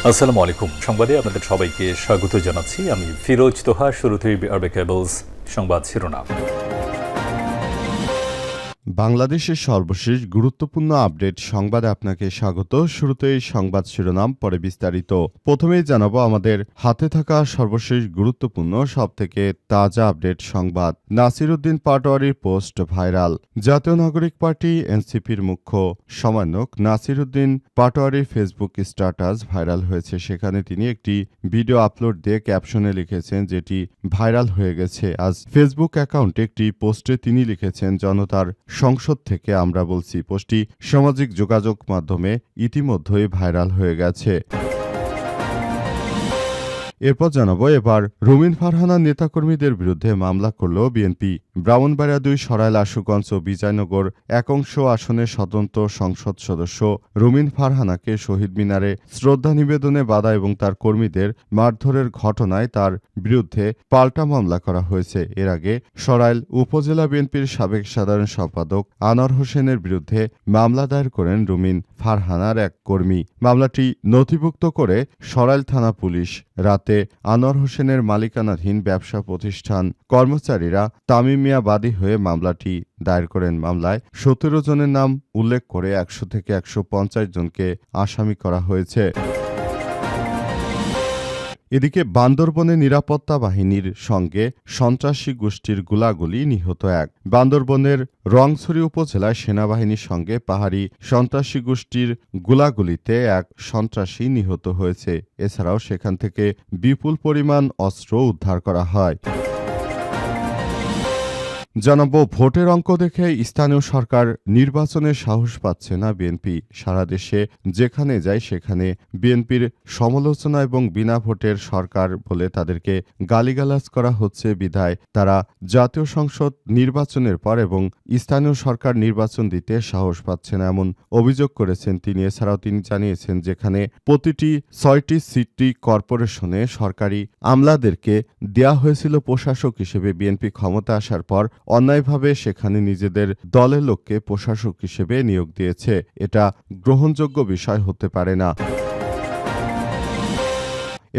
আসসালামু আলাইকুম। সংবাদে আপনাদের সবাইকে স্বাগত জানাচ্ছি। আমি ফিরোজ তোহা। শুরুতেই আরবে কেবলস সংবাদ শিরোনাম। বাংলাদেশের সর্বশেষ গুরুত্বপূর্ণ আপডেট সংবাদে আপনাকে স্বাগত। শুরুতেই সংবাদ শিরোনাম, পরে বিস্তারিত। প্রথমেই জানাবো আমাদের হাতে থাকা সর্বশেষ গুরুত্বপূর্ণ সবথেকে তাজা আপডেট সংবাদ। নাসিরউদ্দিন পাটোয়ারির post viral. Jatiya Nagorik party এনসিপির মুখ্য সমন্বয়ক নাসিরউদ্দিন পাটোয়ারির ফেসবুক স্ট্যাটাস ভাইরাল হয়েছে। সেখানে তিনি একটি ভিডিও আপলোড দিয়ে ক্যাপশনে লিখেছেন, যেটি ভাইরাল হয়ে গেছে। আজ ফেসবুক অ্যাকাউন্টে একটি পোস্টে তিনি লিখেছেন, জনতার সংসদ থেকে আমরা বলছি। পোস্টটি সামাজিক যোগাযোগ মাধ্যমে ইতিমধ্যেই ভাইরাল হয়ে গেছে। এরপর জানাবো এবার রুমিন ফারহানার নেতাকর্মীদের বিরুদ্ধে মামলা করল বিএনপি। ব্রাহ্মণবাড়িয়া ২ সরাইল আশুগঞ্জ ও বিজয়নগর একাংশ আসনের স্বতন্ত্র সংসদ সদস্য রুমিন ফারহানাকে শহীদ মিনারে শ্রদ্ধা নিবেদনে বাধা এবং তার কর্মীদের মারধরের ঘটনায় তার বিরুদ্ধে পাল্টা মামলা করা হয়েছে। এর আগে সরাইল উপজেলা বিএনপির সাবেক সাধারণ সম্পাদক আনোয়ার হোসেনের বিরুদ্ধে মামলা দায়ের করেন রুমিন ফারহানার এক কর্মী। মামলাটি নথিভুক্ত করে সরাইল থানা পুলিশ। রাতে আনোয়ার হোসেনের মালিকানাধীন ব্যবসা প্রতিষ্ঠান কর্মচারীরা তামিম মিয়া বাদী হয়ে মামলাটি দায়ের করেন। মামলায় ১৭ জনের নাম উল্লেখ করে ১০০ থেকে ১৫০ জনকে আসামি করা হয়েছে। এদিকে বান্দরবনে নিরাপত্তা বাহিনীর সঙ্গে সন্ত্রাসী গোষ্ঠীর গোলাগুলি, নিহত এক। বান্দরবনের রংছড়ি উপজেলায় সেনাবাহিনীর সঙ্গে পাহাড়ি সন্ত্রাসী গোষ্ঠীর গোলাগুলিতে এক সন্ত্রাসী নিহত হয়েছে। এছাড়াও সেখান থেকে বিপুল পরিমাণ অস্ত্র উদ্ধার করা হয়। জানাবো ভোটের অঙ্ক দেখে স্থানীয় সরকার নির্বাচনে সাহস পাচ্ছে না বিএনপি। সারা দেশে যেখানে যায় সেখানে বিএনপির সমালোচনা এবং বিনা ভোটের সরকার বলে তাদেরকে গালিগালাজ করা হচ্ছে। বিধায় তারা জাতীয় সংসদ নির্বাচনের পর এবং স্থানীয় সরকার নির্বাচন দিতে সাহস পাচ্ছে না, এমন অভিযোগ করেছেন তিনি। এছাড়াও তিনি জানিয়েছেন, যেখানে প্রতিটি ৬টি সিটি কর্পোরেশনে সরকারি আমলাদেরকে দেয়া হয়েছিল প্রশাসক হিসেবে, বিএনপি ক্ষমতা আসার পর অন্যায়ভাবে সেখানে নিজেদের দলের লোককে প্রশাসক হিসেবে নিয়োগ দিয়েছে। এটা গ্রহণযোগ্য বিষয় হতে পারে না।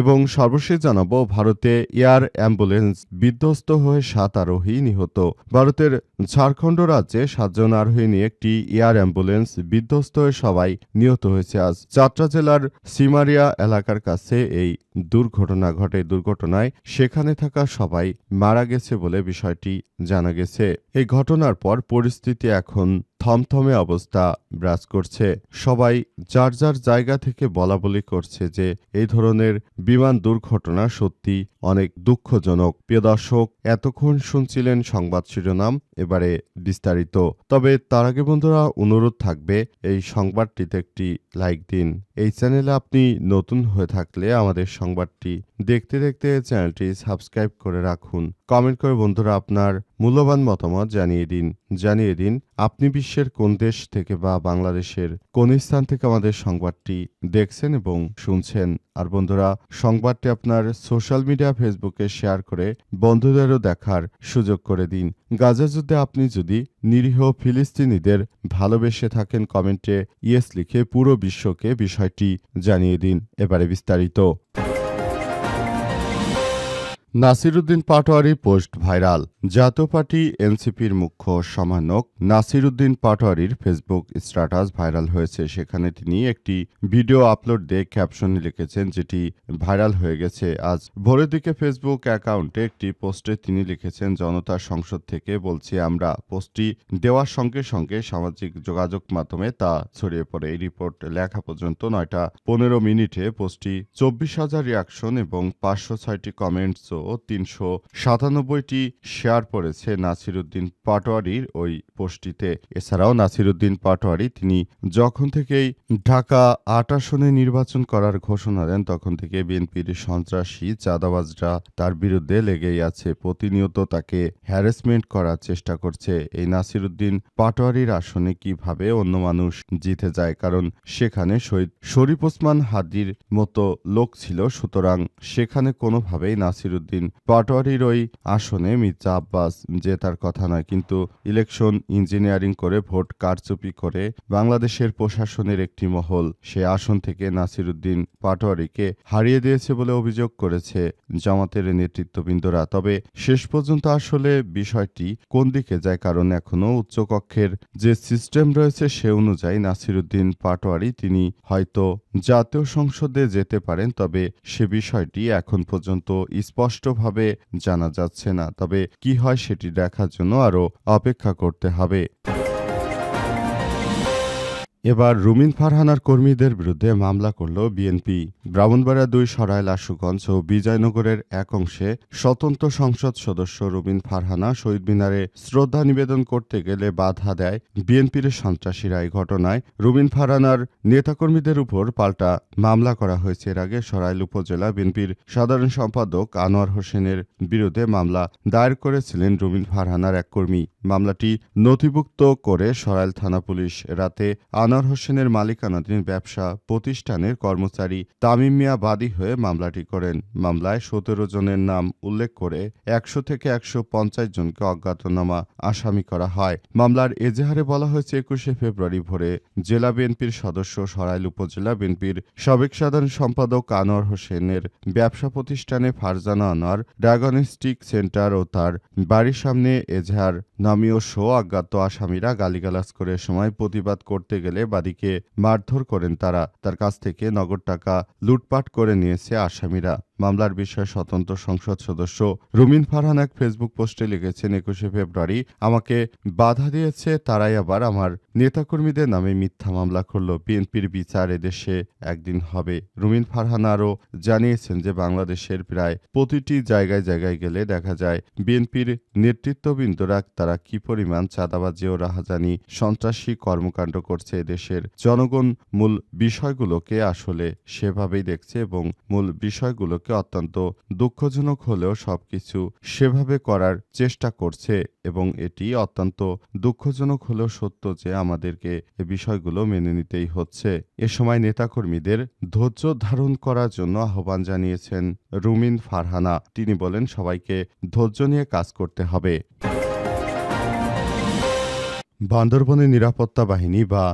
এবং সর্বশেষ জানাবো ভারতে এয়ার অ্যাম্বুলেন্স বিধ্বস্ত হয়ে ৭ আরোহী নিহত। ভারতের ঝাড়খণ্ড রাজ্যে ৭ জন আরোহী নিয়ে একটি এয়ার অ্যাম্বুলেন্স বিধ্বস্ত হয়ে সবাই নিহত হয়েছে। আজ চাতরা জেলার সিমারিয়া এলাকার কাছে এই দুর্ঘটনা ঘটে। দুর্ঘটনায় সেখানে থাকা সবাই মারা গেছে বলে বিষয়টি জানা গেছে। এই ঘটনার পর পরিস্থিতি এখন থমথমে অবস্থা বিরাজ করছে। সবাই যার যার জায়গা থেকে বলাবলি করছে যে এই ধরনের বিমান দুর্ঘটনা সত্যি অনেক দুঃখজনক। প্রিয় দর্শক, এতক্ষণ শুনছিলেন সংবাদ শিরোনাম, এবারে বিস্তারিত। তবে তার আগে বন্ধুরা অনুরোধ থাকবে, এই সংবাদটিতে একটি লাইক দিন। এই চ্যানেলে আপনি নতুন হয়ে থাকলে আমাদের সংবাদটি দেখতে দেখতে চ্যানেলটি সাবস্ক্রাইব করে রাখুন। কমেন্ট করে বন্ধুরা আপনার মূল্যবান মতামত জানিয়ে দিন আপনি বিশ্বের কোন দেশ থেকে বা বাংলাদেশের কোন স্থান থেকে আমাদের সংবাদটি দেখছেন এবং শুনছেন। আর বন্ধুরা, সংবাদটি আপনার সোশ্যাল মিডিয়া ফেসবুকে শেয়ার করে বন্ধুদেরও দেখার সুযোগ করে দিন। গাজা যুদ্ধে আপনি যদি নিরীহ ফিলিস্তিনিদের ভালোবেসে থাকেন, কমেন্টে ইয়েস লিখে পুরো বিশ্বকে বিষয়টি জানিয়ে দিন। এবারে বিস্তারিত। Nasiruddin Patwari post viral. Jatiya party এনসিপির মুখ্য সমন্বয়ক নাসিরউদ্দিন পাটোয়ারির ফেসবুক স্ট্যাটাস ভাইরাল হয়েছে। সেখানে তিনি একটি ভিডিও আপলোড দিয়ে ক্যাপশন লিখেছেন, যেটি ভাইরাল হয়ে গেছে। আজ ভোরের দিকে ফেসবুক অ্যাকাউন্টে একটি পোস্টে তিনি লিখেছেন, জনতার সংসদ থেকে বলছি আমরা। পোস্টটি দেওয়ার সঙ্গে সঙ্গে সামাজিক যোগাযোগ মাধ্যমে তা ছড়িয়ে পড়ে। এই রিপোর্ট লেখা পর্যন্ত ৯টা ১৫ মিনিটে পোস্টটি ২৪,০০০ রিয়াকশন এবং ৫০৬টি কমেন্টস ও ৩৯৭টি শেয়ার পড়েছে নাসিরউদ্দিন পাটোয়ারির ওই পোস্টটিতে। এছাড়াও নাসিরউদ্দিন পাটোয়ারি তিনি যখন থেকেই ঢাকা ৮ আসনে নির্বাচন করার ঘোষণা দেন, তখন থেকে বিএনপির সন্ত্রাসী চাঁদাবাজরা তার বিরুদ্ধে লেগেই আছে। প্রতিনিয়ত তাকে হ্যারাসমেন্ট করার চেষ্টা করছে। এই নাসিরউদ্দিন পাটোয়ারির আসনে কিভাবে অন্য মানুষ জিতে যায়, কারণ সেখানে শহীদ শরীফ ওসমান হাদির মতো লোক ছিল। সুতরাং সেখানে কোনোভাবেই নাসিরউদ্দিন নাসিরুদ্দিন পাটোয়ারির ওই আসনে মির্জা আব্বাস জেতার কথা নয়, কিন্তু ইলেকশন ইঞ্জিনিয়ারিং করে ভোট কারচুপি করে বাংলাদেশের প্রশাসনের একটি মহল সে আসন থেকে নাসিরুদ্দিন পাটোয়ারিকে হারিয়ে দিয়েছে বলে অভিযোগ করেছে জামাতের নেতৃত্ববৃন্দরা। তবে শেষ পর্যন্ত আসলে বিষয়টি কোন দিকে যায়, কারণ এখনও উচ্চকক্ষের যে সিস্টেম রয়েছে সে অনুযায়ী নাসিরুদ্দিন পাটোয়ারি তিনি হয়তো জাতীয় সংসদে যেতে পারেন, তবে সে বিষয়টি এখন পর্যন্ত স্পষ্টভাবে জানা যাচ্ছে না। তবে কি হয় সেটি দেখার জন্য আরও অপেক্ষা করতে হবে। এবার রুমিন ফারহানার কর্মীদের বিরুদ্ধে মামলা করল বিএনপি। ব্রাহ্মণবাড়িয়া ২ সরাইল আশুগঞ্জ ও বিজয়নগরের এক অংশে স্বতন্ত্র সংসদ সদস্য রুমিন ফারহানা শহীদ মিনারে শ্রদ্ধা নিবেদন করতে গেলে বাধা দেয় বিএনপির সন্ত্রাসীরা। এই ঘটনায় রুমিন ফারহানার নেতাকর্মীদের উপর পাল্টা মামলা করা হয়েছে। এর আগে সরাইল উপজেলা বিএনপির সাধারণ সম্পাদক আনোয়ার হোসেনের বিরুদ্ধে মামলা দায়ের করেছিলেন রুমিন ফারহানার এক কর্মী। মামলাটি নথিভুক্ত করে সরাইল থানা পুলিশ রাতে আনোয়ার হোসেনের মালিকানাধীন ব্যবসা প্রতিষ্ঠানের কর্মচারী তামিম মিয়া বাদী হয়ে মামলাটি করেন। মামলায় ১৭ জনের নাম উল্লেখ করে ১০০ থেকে ১৫০ জনকে অজ্ঞাতনামা আসামি করা হয়। মামলার এজাহারে বলা হয়েছে ২১শে ফেব্রুয়ারি ভোরে জেলা বিএনপির সদস্য সরাইল উপজেলা বিএনপির সাবেক সাধারণ সম্পাদক আনোয়ার হোসেনের ব্যবসা প্রতিষ্ঠানে ফারজানা আনোয়ার ডায়াগনস্টিক সেন্টার ও তার বাড়ির সামনে এজাহার নামীয় অজ্ঞাত আসামিরা গালিগালাজ করে সময় প্রতিবাদ করতে গেলে বাদীকে মারধর করেন তারা। তার কাছ থেকে নগদ টাকা লুটপাট করে নিয়েছে আসামিরা। মামলার বিষয়ে স্বতন্ত্র সংসদ সদস্য রুমিন ফারহান এক ফেসবুক পোস্টে লিখেছেন, ২১শে ফেব্রুয়ারি আমাকে বাধা দিয়েছে, তারাই আবার আমার নেতাকর্মীদের নামে মিথ্যা মামলা করল। বিএনপির বিচার এদেশে একদিন হবে। রুমিন ফারহান আরও জানিয়েছেন যে বাংলাদেশের প্রায় প্রতিটি জায়গায় জায়গায় গেলে দেখা যায় বিএনপির নেতৃত্ববৃন্দরা তারা কি পরিমাণ চাঁদাবাজি ও রাহাজানি সন্ত্রাসী কর্মকাণ্ড করছে। দেশের জনগণ মূল বিষয়গুলোকে আসলে সেভাবেই দেখছে এবং মূল বিষয়গুলোকে অত্যন্ত দুঃখজনক হলেও সবকিছু সেভাবে করার চেষ্টা করছে এবং এটি অত্যন্ত দুঃখজনক হলেও সত্য যে আমাদেরকে এই বিষয়গুলো মেনে নিতেই হচ্ছে। এ সময় নেতাকর্মীদের ধৈর্য ধারণ করার জন্য আহ্বান জানিয়েছেন রুমিন ফারহানা। তিনি বলেন, সবাইকে ধৈর্য নিয়ে কাজ করতে হবে। বান্দরবনে নিরাপত্তা বাহিনী বা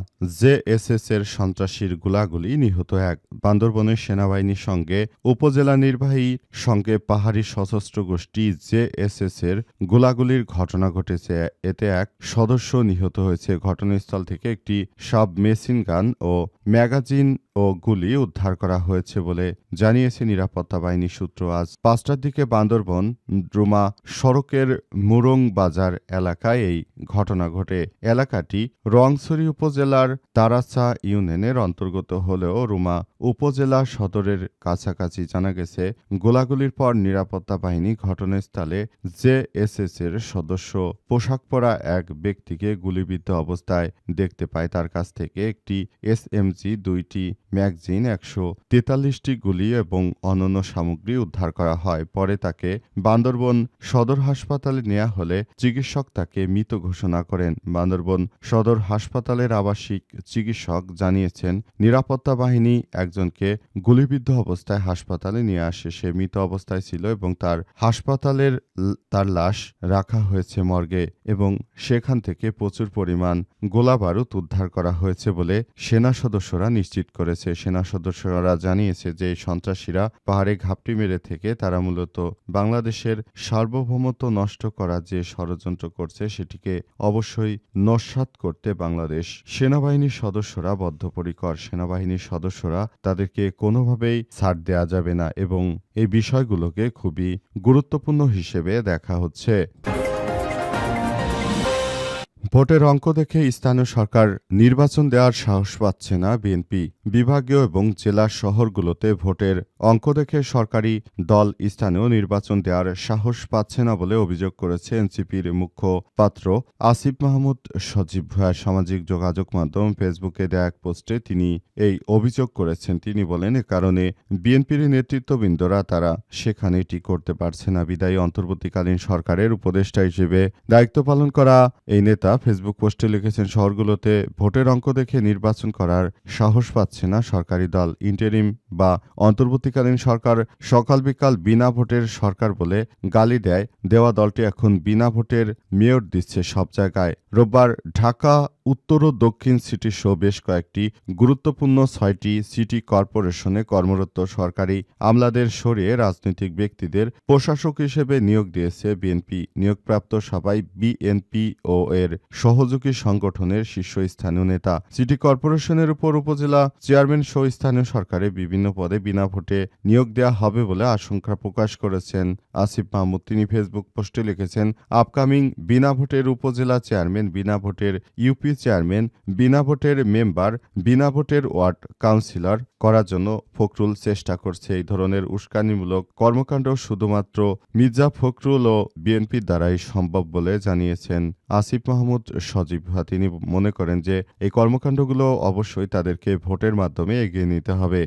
জেএসএস এর সন্ত্রাসীর গোলাগুলি নিহত এক। বান্দরবনের সেনাবাহিনীর সঙ্গে উপজেলা নির্বাহী সঙ্গে পাহাড়ি সশস্ত্র গোষ্ঠী জেএসএস এর গোলাগুলির ঘটনা ঘটেছে। এতে এক সদস্য নিহত হয়েছে। ঘটনাস্থল থেকে একটি সাব মেশিন গান ও ম্যাগাজিন ও গুলি উদ্ধার করা হয়েছে বলে জানিয়েছে নিরাপত্তা বাহিনী সূত্র। আজ ৫টার দিকে বান্দরবন ড্রুমা সড়কের মুরং বাজার এলাকায় এই ঘটনা ঘটে। এলাকাটি রোয়াংছড়ি উপজেলার তারাচা ইউনিয়নের অন্তর্গত হলেও রুমা উপজেলা সদরের কাছাকাছি। জানা গেছে, গোলাগুলির পর নিরাপত্তা বাহিনী ঘটনাস্থলে জেএসএস এর সদস্য পোশাক পরা এক ব্যক্তিকে গুলিবিদ্ধ অবস্থায় দেখতে পায়। তার কাছ থেকে একটি এসএমজি, ২টি ম্যাগাজিন, ১৪৩টি গুলি এবং অন্যান্য সামগ্রী উদ্ধার করা হয়। পরে তাকে বান্দরবন সদর হাসপাতালে নেওয়া হলে চিকিৎসক তাকে মৃত ঘোষণা করেন। বান্দরবন সদর হাসপাতালের আবাসিক চিকিৎসক জানিয়েছেন, নিরাপত্তা বাহিনী একজনকে গুলিবিদ্ধ অবস্থায় হাসপাতালে নিয়ে আসে। সে মৃত অবস্থায় ছিল এবং তার লাশ রাখা হয়েছে মর্গে এবং সেখান থেকে প্রচুর পরিমাণ গোলাবারুদ উদ্ধার করা হয়েছে বলে সেনা সদস্যরা নিশ্চিত করেছে। সেনা সদস্যরা জানিয়েছে যে সন্ত্রাসীরা পাহাড়ে ঘাপটি মেরে থেকে তারা মূলত বাংলাদেশের সার্বভৌমত্ব নষ্ট করার যে ষড়যন্ত্র করছে সেটিকে অবশ্যই নস্যাৎ করতে বাংলাদেশ সেনাবাহিনীর সদস্যরা বদ্ধপরিকর। সেনাবাহিনীর সদস্যরা তাদেরকে কোনোভাবেই ছাড় দেয়া যাবে না এবং এই বিষয়গুলোকে খুবই গুরুত্বপূর্ণ হিসেবে দেখা হচ্ছে। ভোটের অঙ্ক দেখে স্থানীয় সরকার নির্বাচন দেওয়ার সাহস পাচ্ছে না বিএনপি। বিভাগীয় এবং জেলা শহরগুলোতে ভোটের অঙ্ক দেখে সরকারি দল স্থানীয় নির্বাচন দেওয়ার সাহস পাচ্ছে না বলে অভিযোগ করেছে এনসিপির মুখপাত্র আসিফ মাহমুদ সজীব ভূঁইয়া। সামাজিক যোগাযোগ মাধ্যম ফেসবুকে দেয়া এক পোস্টে তিনি এই অভিযোগ করেছেন। তিনি বলেন, এ কারণে বিএনপির নেতৃত্ববৃন্দরা তারা সেখানে এটি করতে পারছে না। বিদায়ী অন্তর্বর্তীকালীন সরকারের উপদেষ্টা হিসেবে দায়িত্ব পালন করা এই নেতা ফেসবুক পোস্টে লিখেছেন, শহরগুলোতে ভোটের অঙ্ক দেখে নির্বাচন করার সাহস পাচ্ছে না সরকারি দল। ইন্টারিম বা অন্তর্বর্তীকালীন সরকার সকাল বিকাল বিনা ভোটের সরকার বলে গালি দেওয়া দলটি এখন বিনা ভোটের মেয়র দিচ্ছে সব জায়গায়। রোববার ঢাকা উত্তর ও দক্ষিণ সিটি সহ বেশ কয়েকটি গুরুত্বপূর্ণ ৬টি সিটি কর্পোরেশনে কর্মরত সরকারি আমলাদের সরিয়ে রাজনৈতিক ব্যক্তিদের প্রশাসক হিসেবে নিয়োগ দিয়েছে বিএনপি। নিয়োগপ্রাপ্ত সবাই বিএনপি ও এর সহযোগী সংগঠনের শীর্ষস্থানীয় নেতা। সিটি কর্পোরেশনের উপর উপজেলা চেয়ারম্যান সহ স্থানীয় সরকারে বিভিন্ন পদে বিনা ভোটে নিয়োগ দেওয়া হবে বলে আশঙ্কা প্রকাশ করেছেন আসিফ মাহমুদ। তিনি ফেসবুক পোস্টে লিখেছেন, আপকামিং বিনা ভোটের উপজেলা চেয়ারম্যান, বিনা ভোটের ইউপি চেয়ারম্যান, বিনা ভোটের মেম্বার, বিনা ভোটের ওয়ার্ড কাউন্সিলর করার জন্য ফখরুল চেষ্টা করছে। এই ধরনের উস্কানিমূলক কর্মকাণ্ড শুধুমাত্র মির্জা ফখরুল ও বিএনপির দ্বারাই সম্ভব বলে জানিয়েছেন আসিফ মাহমুদ সজীব। তিনি মনে করেন যে এই কর্মকাণ্ডগুলো অবশ্যই তাদেরকে ভোটের মাধ্যমে এগিয়ে নিতে হবে।